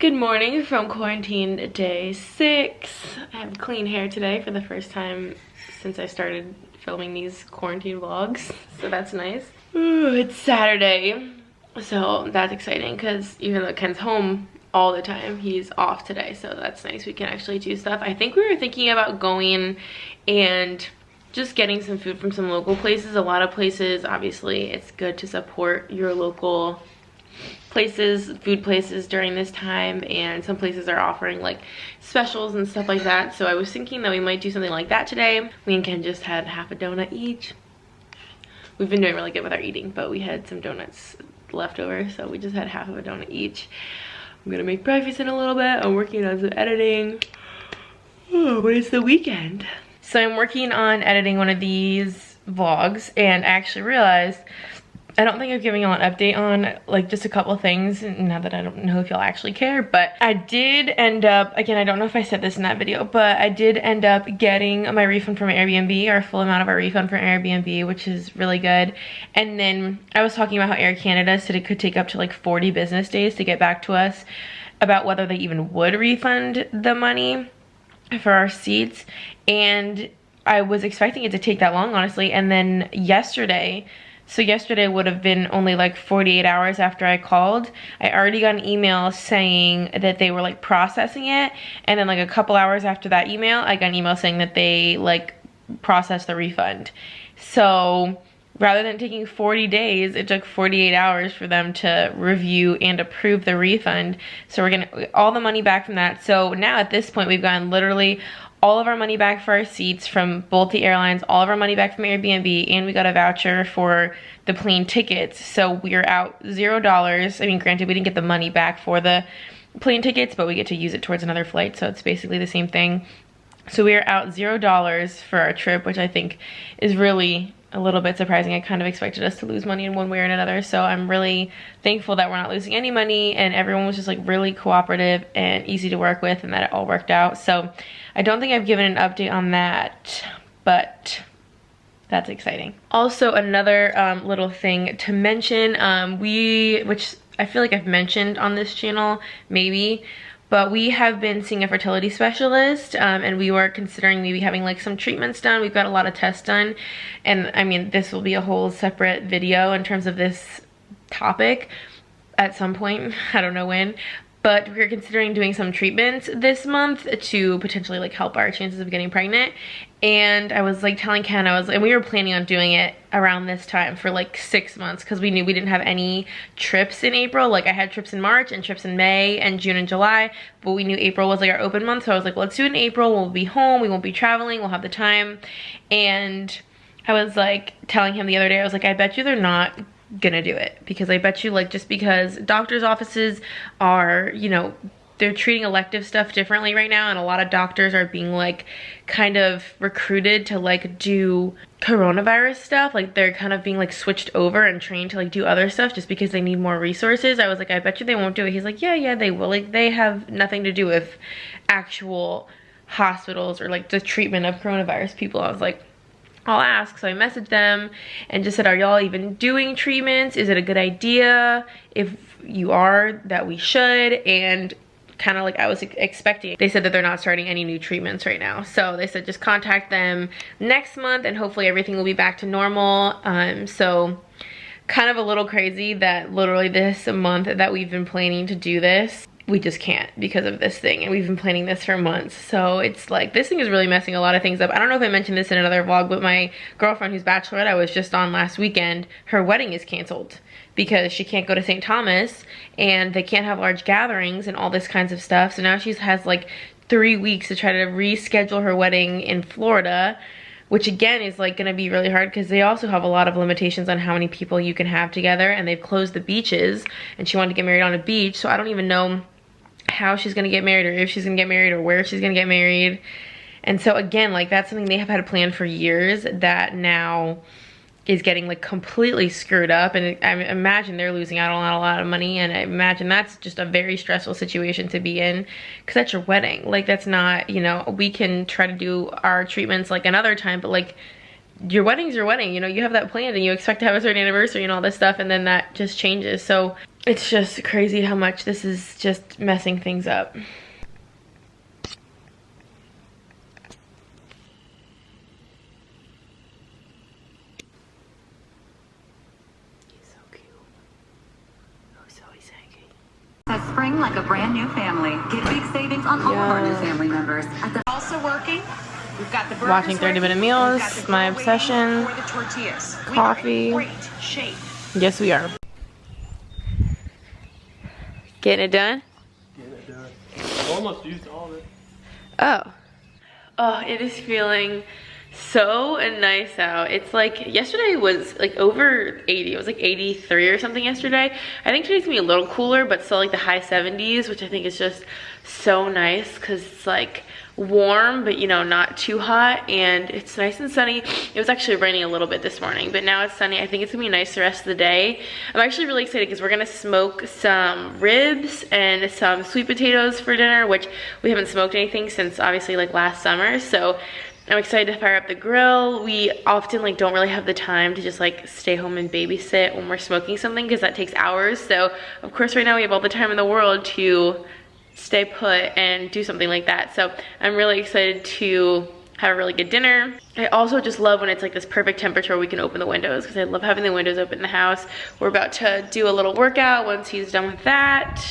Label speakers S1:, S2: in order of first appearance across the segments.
S1: Good morning from quarantine day 6. I have clean hair today for the first time since I started filming these quarantine vlogs, so that's nice. Ooh, it's Saturday, so that's exciting because even though Ken's home all the time, he's off today, so that's nice. We can actually do stuff. I think we were thinking about going and just getting some food from some local places. A lot of places, obviously, it's good to support your local places, food places during this time, and some places are offering like specials and stuff like that. So I was thinking that we might do something like that today. Me and Ken just had half a donut each. We've been doing really good with our eating, but we had some donuts left over, so we just had half of a donut each. I'm gonna make breakfast in a little bit. I'm working on some editing. Oh, but it's the weekend. So I'm working on editing one of these vlogs, and I actually realized I don't think I've given y'all an update on like just a couple things, now that I don't know if y'all actually care, but I did end up, again, I don't know if I said this in that video, but I did end up getting my refund from Airbnb, our full amount of our refund from Airbnb, which is really good. And then I was talking about how Air Canada said it could take up to like 40 business days to get back to us about whether they even would refund the money for our seats. And I was expecting it to take that long, honestly. And then yesterday would have been only like 48 hours after I called. I already got an email saying that they were like processing it. And then like a couple hours after that email, I got an email saying that they like processed the refund. So rather than taking 40 days, it took 48 hours for them to review and approve the refund. So we're getting all the money back from that. So now at this point, we've gotten literally all of our money back for our seats from both the airlines, all of our money back from Airbnb, and we got a voucher for the plane tickets. So we are out $0. I mean, granted, we didn't get the money back for the plane tickets, but we get to use it towards another flight, so it's basically the same thing. So we are out $0 for our trip, which I think is really a little bit surprising. I kind of expected us to lose money in one way or another, so I'm really thankful that we're not losing any money, and everyone was just like really cooperative and easy to work with, and that it all worked out. So I don't think I've given an update on that, but that's exciting. Also, another little thing to mention, which I feel like I've mentioned on this channel, maybe, but we have been seeing a fertility specialist, and we were considering maybe having like some treatments done. We've got a lot of tests done, and I mean, this will be a whole separate video in terms of this topic at some point, I don't know when, but we're considering doing some treatments this month to potentially like help our chances of getting pregnant. And I was like telling Ken, and we were planning on doing it around this time for like 6 months, because we knew we didn't have any trips in April. Like I had trips in March and trips in May and June and July, but we knew April was like our open month. So I was like, well, let's do it in April. We'll be home. We won't be traveling. We'll have the time. And I was like telling him the other day, I was like, I bet you they're not gonna do it, because I bet you like just because doctors' offices are, you know, they're treating elective stuff differently right now, and a lot of doctors are being like kind of recruited to like do coronavirus stuff. Like they're kind of being like switched over and trained to like do other stuff just because they need more resources. I was like, I bet you they won't do it. He's like, yeah, they will. Like they have nothing to do with actual hospitals or like the treatment of coronavirus people. I was like, I'll ask. So I messaged them and just said, are y'all even doing treatments? Is it a good idea? If you are, that we should. And kind of like I was expecting, they said that they're not starting any new treatments right now. So they said just contact them next month and hopefully everything will be back to normal. So kind of a little crazy that literally this month that we've been planning to do this, we just can't because of this thing, and we've been planning this for months. So it's like this thing is really messing a lot of things up. I don't know if I mentioned this in another vlog, but my girlfriend whose bachelorette I was just on last weekend, her wedding is canceled because she can't go to St. Thomas and they can't have large gatherings and all this kinds of stuff. So now she has like 3 weeks to try to reschedule her wedding in Florida, which again is like gonna be really hard because they also have a lot of limitations on how many people you can have together, and they've closed the beaches, and she wanted to get married on a beach. So I don't even know how she's gonna get married, or if she's gonna get married, or where she's gonna get married. And so again, like that's something they have had a plan for years that now is getting like completely screwed up, and I imagine they're losing out on a lot of money, and I imagine that's just a very stressful situation to be in, because that's your wedding. Like that's not, you know, we can try to do our treatments like another time, but like your wedding's your wedding, you know, you have that planned and you expect to have a certain anniversary and all this stuff, and then that just changes. So It's just crazy how much this is just messing things up.
S2: Spring like a brand new family. Get big savings on all of our new family members. Also working. We've got the
S1: watching 30-minute meals, my obsession.
S2: The tortillas.
S1: Coffee.
S2: Great shape.
S1: Yes, we are. Getting it done?
S3: Getting it done. I've almost used all of it.
S1: Oh. Oh, it is feeling so nice out. It's like, yesterday was like over 80. It was like 83 or something yesterday. I think today's gonna be a little cooler, but still like the high 70s, which I think is just so nice because it's like warm, but you know, not too hot, and it's nice and sunny. It was actually raining a little bit this morning, but now it's sunny. I think it's gonna be nice the rest of the day. I'm actually really excited because we're gonna smoke some ribs and some sweet potatoes for dinner, which we haven't smoked anything since obviously like last summer. So I'm excited to fire up the grill. We often like don't really have the time to just like stay home and babysit when we're smoking something because that takes hours. So of course right now we have all the time in the world to stay put and do something like that. So I'm really excited to have a really good dinner. I also just love when it's like this perfect temperature we can open the windows because I love having the windows open in the house. We're about to do a little workout once he's done with that.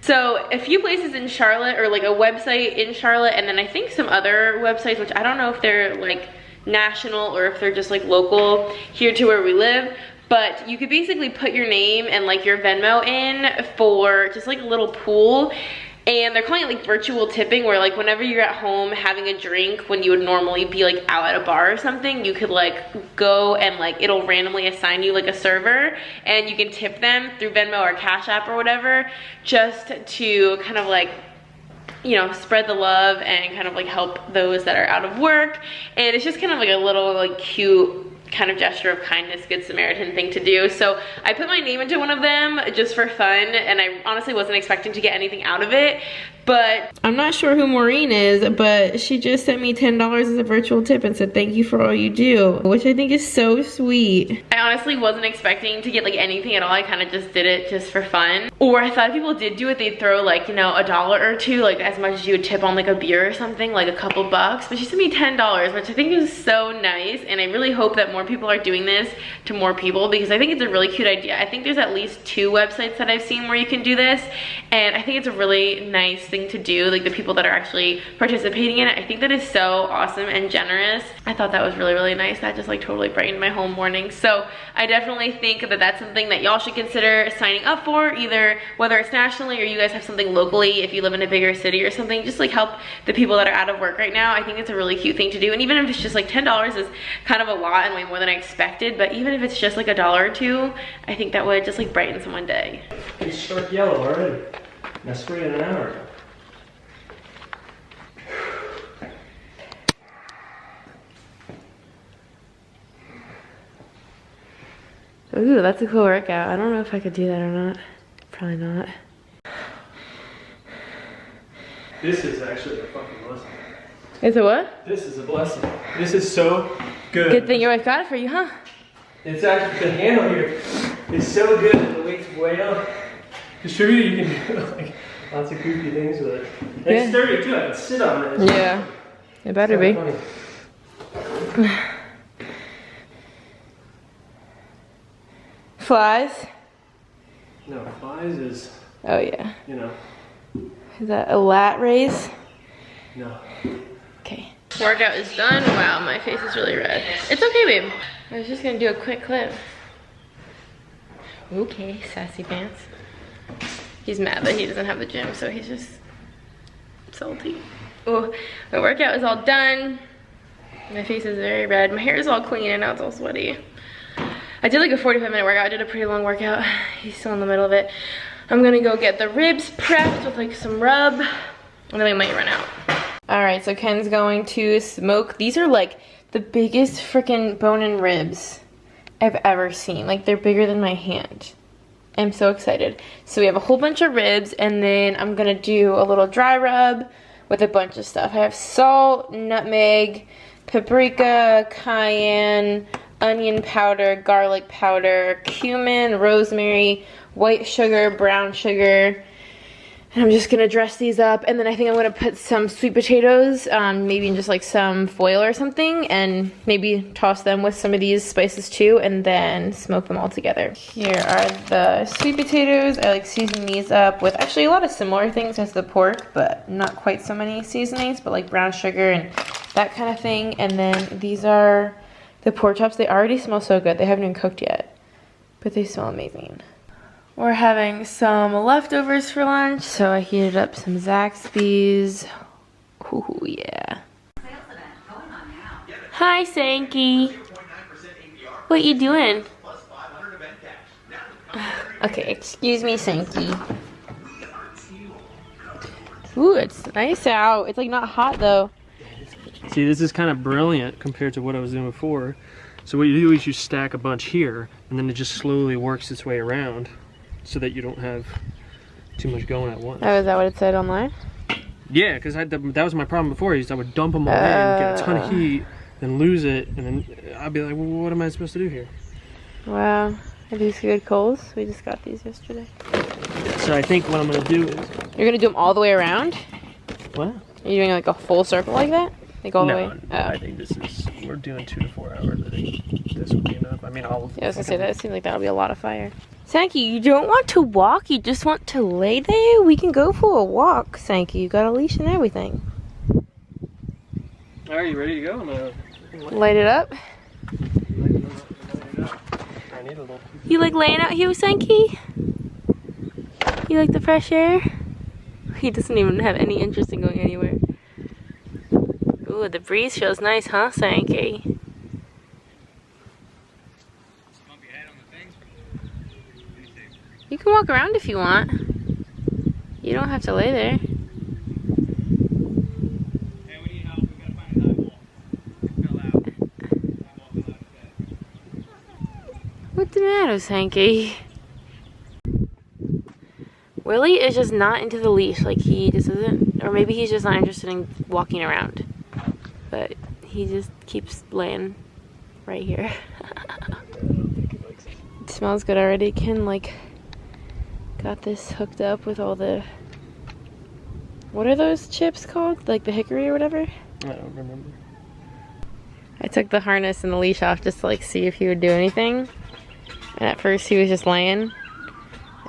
S1: So a few places in Charlotte, or like a website in Charlotte, and then I think some other websites, which I don't know if they're like national or if they're just like local here to where we live, but you could basically put your name and like your Venmo in for just like a little pool. And they're calling it like virtual tipping, where like whenever you're at home having a drink when you would normally be like out at a bar or something, you could like go and like it'll randomly assign you like a server and you can tip them through Venmo or Cash App or whatever, just to kind of like, you know, spread the love and kind of like help those that are out of work. And it's just kind of like a little like cute kind of gesture of kindness, good Samaritan thing to do. So I put my name into one of them just for fun, and I honestly wasn't expecting to get anything out of it. But I'm not sure who Maureen is, but she just sent me $10 as a virtual tip and said thank you for all you do, which I think is so sweet. I honestly wasn't expecting to get like anything at all. I kind of just did it just for fun. Or I thought if people did do it, they'd throw like, you know, $1 or $2, like as much as you would tip on like a beer or something, like a couple bucks. But she sent me $10, which I think is so nice. And I really hope that more people are doing this to more people, because I think it's a really cute idea. I think there's at least 2 websites that I've seen where you can do this, and I think it's a really nice thing to do, like the people that are actually participating in it. I think that is so awesome and generous. I thought that was really, really nice. That just like totally brightened my whole morning. So I definitely think that that's something that y'all should consider signing up for, either whether it's nationally or you guys have something locally if you live in a bigger city or something. Just like help the people that are out of work right now. I think it's a really cute thing to do. And even if it's just like $10 is kind of a lot and way more than I expected, but even if it's just like $1 or $2, I think that would just like brighten someone's day.
S3: It's stark yellow already. I sprayed it an hour ago.
S1: Ooh, that's a cool workout. I don't know if I could do that or not. Probably not.
S3: This is actually a fucking blessing.
S1: It's a what?
S3: This is a blessing. This is so good.
S1: Good thing your wife got it for you, huh?
S3: It's actually, the handle here is so good and the weight's way up. Distributor, you can do like lots of goofy things with it. And it's sturdy too, I can sit on it.
S1: Yeah, it better be. Flies?
S3: No, flies is,
S1: oh yeah.
S3: you know.
S1: Is that a lat raise?
S3: No.
S1: Okay. Workout is done. Wow, my face is really red. It's okay, babe. I was just gonna do a quick clip. Okay, sassy pants. He's mad that he doesn't have the gym, so he's just salty. Oh, my workout is all done. My face is very red. My hair is all clean and now it's all sweaty. I did like a 45-minute workout. I did a pretty long workout. He's still in the middle of it. I'm gonna go get the ribs prepped with like some rub, and then we might run out. All right, so Ken's going to smoke. These are like the biggest freaking bone-in ribs I've ever seen. Like they're bigger than my hand. I'm so excited. So we have a whole bunch of ribs, and then I'm gonna do a little dry rub with a bunch of stuff. I have salt, nutmeg, paprika, cayenne, onion powder, garlic powder, cumin, rosemary, white sugar, brown sugar. And I'm just gonna dress these up, and then I think I'm gonna put some sweet potatoes, maybe in just like some foil or something, and maybe toss them with some of these spices too, and then smoke them all together. Here are the sweet potatoes. I like seasoning these up with actually a lot of similar things as the pork, but not quite so many seasonings, but like brown sugar and that kind of thing. And then these are the pork chops. They already smell so good. They haven't even cooked yet, but they smell amazing. We're having some leftovers for lunch, so I heated up some Zaxby's. Ooh, yeah. Hi, Sankey. What you doing? Okay, excuse me, Sankey. Ooh, it's nice out. It's like not hot though.
S3: See, this is kind of brilliant compared to what I was doing before. So what you do is you stack a bunch here, and then it just slowly works its way around, so that you don't have too much going at once.
S1: Oh, is that what it said online?
S3: Yeah, because that was my problem before. I would dump them all in, get a ton of heat, then lose it, and then I'd be like, well, what am I supposed to do here?
S1: Wow, are these good coals? We just got these yesterday.
S3: So I think what I'm going to do is...
S1: You're going to do them all the way around?
S3: What?
S1: Are you doing like a full circle like that? Like all the way?
S3: No, I think this is... We're doing 2 to 4 hours. I think this will be enough. I mean,
S1: yeah, I was going to say, that seems like that'll be a lot of fire. Sankey, you don't want to walk, you just want to lay there? We can go for a walk, Sankey. You got a leash and everything.
S3: Are you ready to go? No.
S1: Light it up.
S3: I need a little...
S1: You like laying out here, Sankey? You like the fresh air? He doesn't even have any interest in going anywhere. Ooh, the breeze feels nice, huh, Sankey? You can walk around if you want. You don't have to lay there.
S4: Hey, we need help. We gotta find a sidewalk. It fell out. Sidewalk fell out.
S1: What's the matter, Sankey? Willie is just not into the leash. Like, he just isn't, or maybe he's just not interested in walking around. But he just keeps laying right here. It smells good already. Ken, like, got this hooked up with all the, what are those chips called? Like the hickory or whatever?
S3: I don't remember.
S1: I took the harness and the leash off just to like see if he would do anything. And at first he was just laying.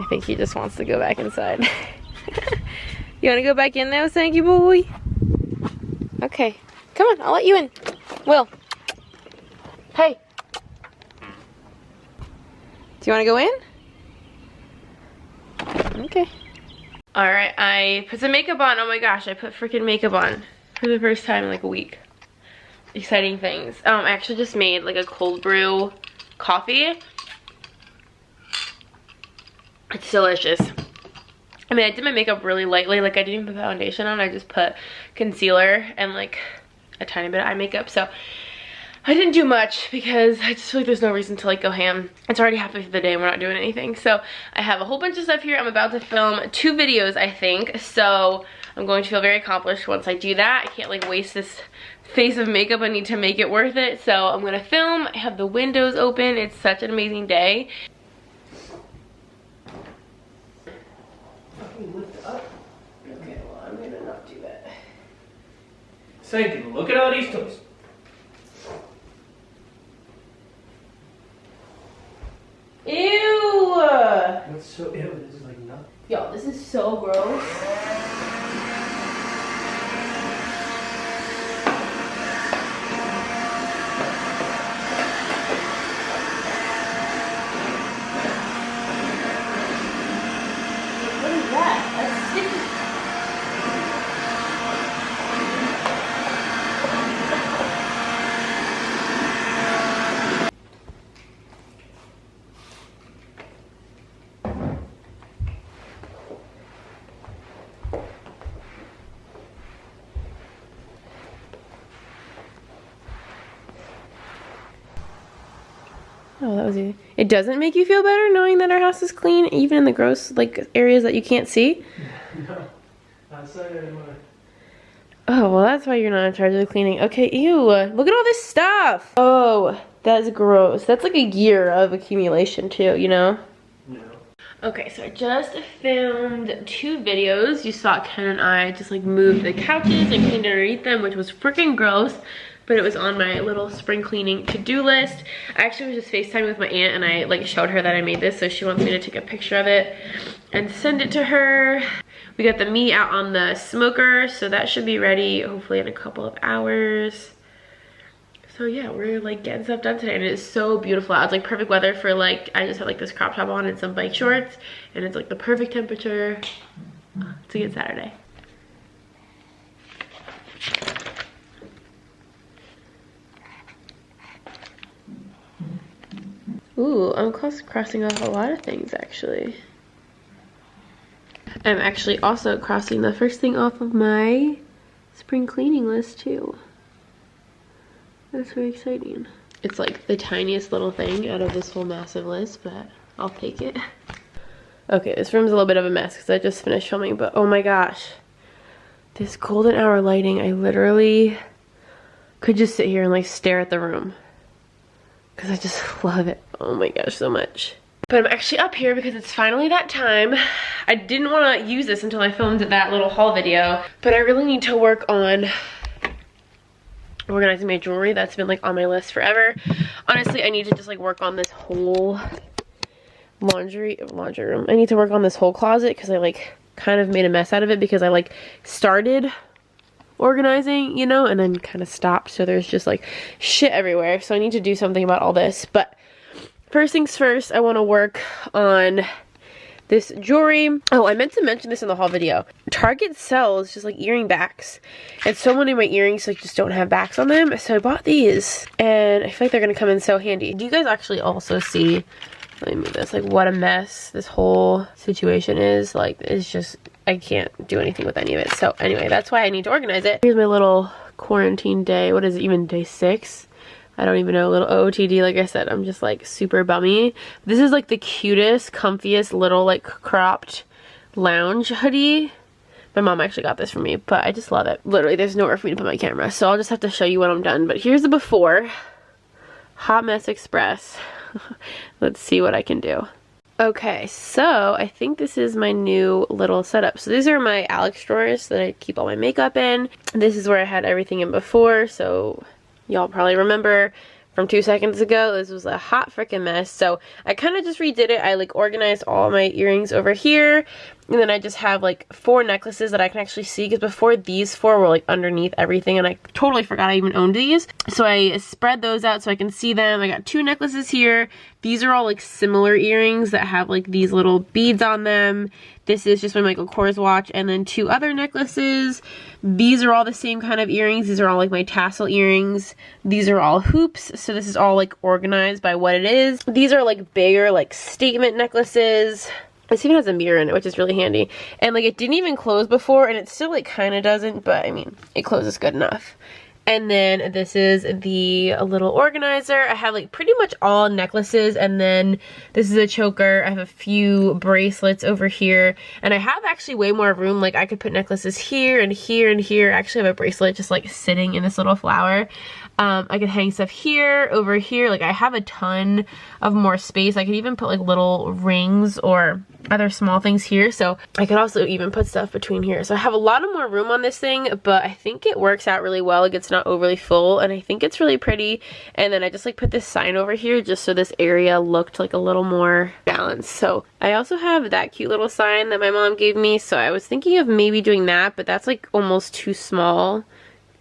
S1: I think he just wants to go back inside. You want to go back in there, Sankey boy? Okay. Come on, I'll let you in. Will. Hey. Do you want to go in? Okay. Alright, I put some makeup on. Oh my gosh, I put freaking makeup on for the first time in like a week. Exciting things. I actually just made like a cold brew coffee. It's delicious. I mean, I did my makeup really lightly. Like, I didn't even put foundation on. I just put concealer and like a tiny bit of eye makeup. So I didn't do much because I just feel like there's no reason to like go ham. It's already halfway through the day and we're not doing anything. So I have a whole bunch of stuff here. I'm about to film 2 videos, I think. So I'm going to feel very accomplished once I do that. I can't like waste this face of makeup. I need to make it worth it. So I'm gonna film. I have the windows open. It's such an amazing day. Lift up. Okay, well, I'm gonna not do that.
S3: Sankey, look at all these toes.
S1: Ew!
S3: That's so ew. This is like nothing.
S1: Yo, this is so gross. What is that? That's sticky. Oh, that was easy. It doesn't make you feel better knowing that our house is clean, even in the gross like areas that you can't see?
S3: No. Outside of mine.
S1: Oh, well, that's why you're not in charge of the cleaning. Okay, ew. Look at all this stuff. Oh, that's gross. That's like a year of accumulation too, you know?
S3: No.
S1: Okay, so I just filmed 2 videos. You saw Ken and I just like moved the couches and cleaned underneath them, which was freaking gross, but it was on my little spring cleaning to-do list. I actually was just FaceTiming with my aunt and I like showed her that I made this, so she wants me to take a picture of it and send it to her. We got the meat out on the smoker, so that should be ready hopefully in a couple of hours. So yeah, we're like getting stuff done today and it is so beautiful out. It's like perfect weather for like, I just had like this crop top on and some bike shorts and it's like the perfect temperature. It's a good Saturday. Ooh, I'm crossing off a lot of things actually. I'm actually also crossing the first thing off of my spring cleaning list too. That's very exciting. It's like the tiniest little thing out of this whole massive list, but I'll take it. Okay, this room's a little bit of a mess because I just finished filming, but oh my gosh. This golden hour lighting, I literally could just sit here and like stare at the room. Because I just love it. Oh my gosh, so much. But I'm actually up here because it's finally that time. I didn't want to use this until I filmed that little haul video, but I really need to work on organizing my jewelry. That's been like on my list forever. Honestly, I need to just like work on this whole laundry room. I need to work on this whole closet because I like kind of made a mess out of it because I like started organizing, you know, and then kind of stopped. So there's just like shit everywhere. So I need to do something about all this. But first things first, I want to work on this jewelry. Oh, I meant to mention this in the haul video. Target sells just like earring backs. And so many of my earrings like just don't have backs on them. So I bought these and I feel like they're gonna come in so handy. Do you guys actually also see, let me move this, like what a mess this whole situation is? Like it's just, I can't do anything with any of it. So anyway, that's why I need to organize it. Here's my little quarantine day. What is it, even day 6? I don't even know, a little OOTD. Like I said, I'm just like super bummy. This is like the cutest, comfiest little like cropped lounge hoodie. My mom actually got this for me, but I just love it. Literally, there's nowhere for me to put my camera, so I'll just have to show you when I'm done. But here's the before. Hot Mess Express. Let's see what I can do. Okay, so I think this is my new little setup. So these are my Alex drawers that I keep all my makeup in. This is where I had everything in before, so y'all probably remember from 2 seconds ago, this was a hot freaking mess. So I kind of just redid it. I like organized all my earrings over here. And then I just have like 4 necklaces that I can actually see, because before these 4 were like underneath everything and I totally forgot I even owned these. So I spread those out so I can see them. I got 2 necklaces here. These are all like similar earrings that have like these little beads on them. This is just my Michael Kors watch, and then 2 other necklaces. These are all the same kind of earrings. These are all like my tassel earrings. These are all hoops, so this is all like organized by what it is. These are like bigger like statement necklaces. This even has a mirror in it, which is really handy. And like it didn't even close before, and it still like kind of doesn't, but I mean, it closes good enough. And then this is the little organizer. I have like pretty much all necklaces, and then this is a choker. I have a few bracelets over here, and I have actually way more room. Like I could put necklaces here and here and here. I actually have a bracelet just like sitting in this little flower. I could hang stuff here, over here. Like I have a ton of more space. I could even put like little rings or other small things here. So I could also even put stuff between here. So I have a lot of more room on this thing, but I think it works out really well. Like it's not overly full, and I think it's really pretty. And then I just like put this sign over here just so this area looked like a little more balanced. So I also have that cute little sign that my mom gave me. So I was thinking of maybe doing that, but that's like almost too small.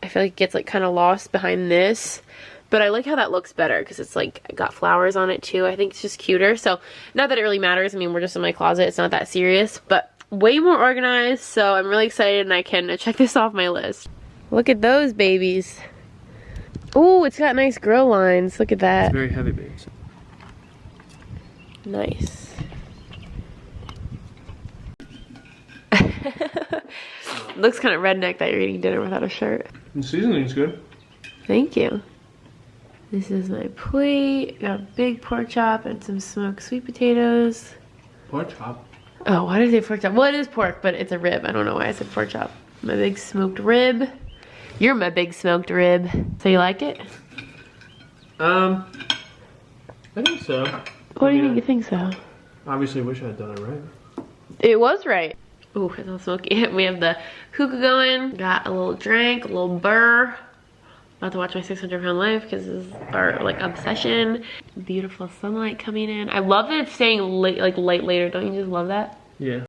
S1: I feel like it gets like kind of lost behind this, but I like how that looks better because it's like got flowers on it too. I think it's just cuter. So not that it really matters. I mean, we're just in my closet. It's not that serious, but way more organized. So I'm really excited, and I can check this off my list. Look at those babies. Oh, it's got nice grill lines. Look at that.
S3: It's very heavy, babies.
S1: Nice. Looks kind of redneck that you're eating dinner without a shirt.
S3: The seasoning's good.
S1: Thank you. This is my plate. Got a big pork chop and some smoked sweet potatoes.
S3: Pork chop?
S1: Oh, why did I say pork chop? Well, it is pork, but it's a rib. I don't know why I said pork chop. My big smoked rib. You're my big smoked rib. So you like it?
S3: I think so.
S1: What do you think you think so?
S3: Obviously wish I had done it right.
S1: It was right. Ooh, it's all smoky. We have the hookah going. Got a little drink, a little burr. About to watch my 600-pound life because this is our like obsession. Beautiful sunlight coming in. I love that it's staying late, like light later. Don't you just love that?
S3: Yeah.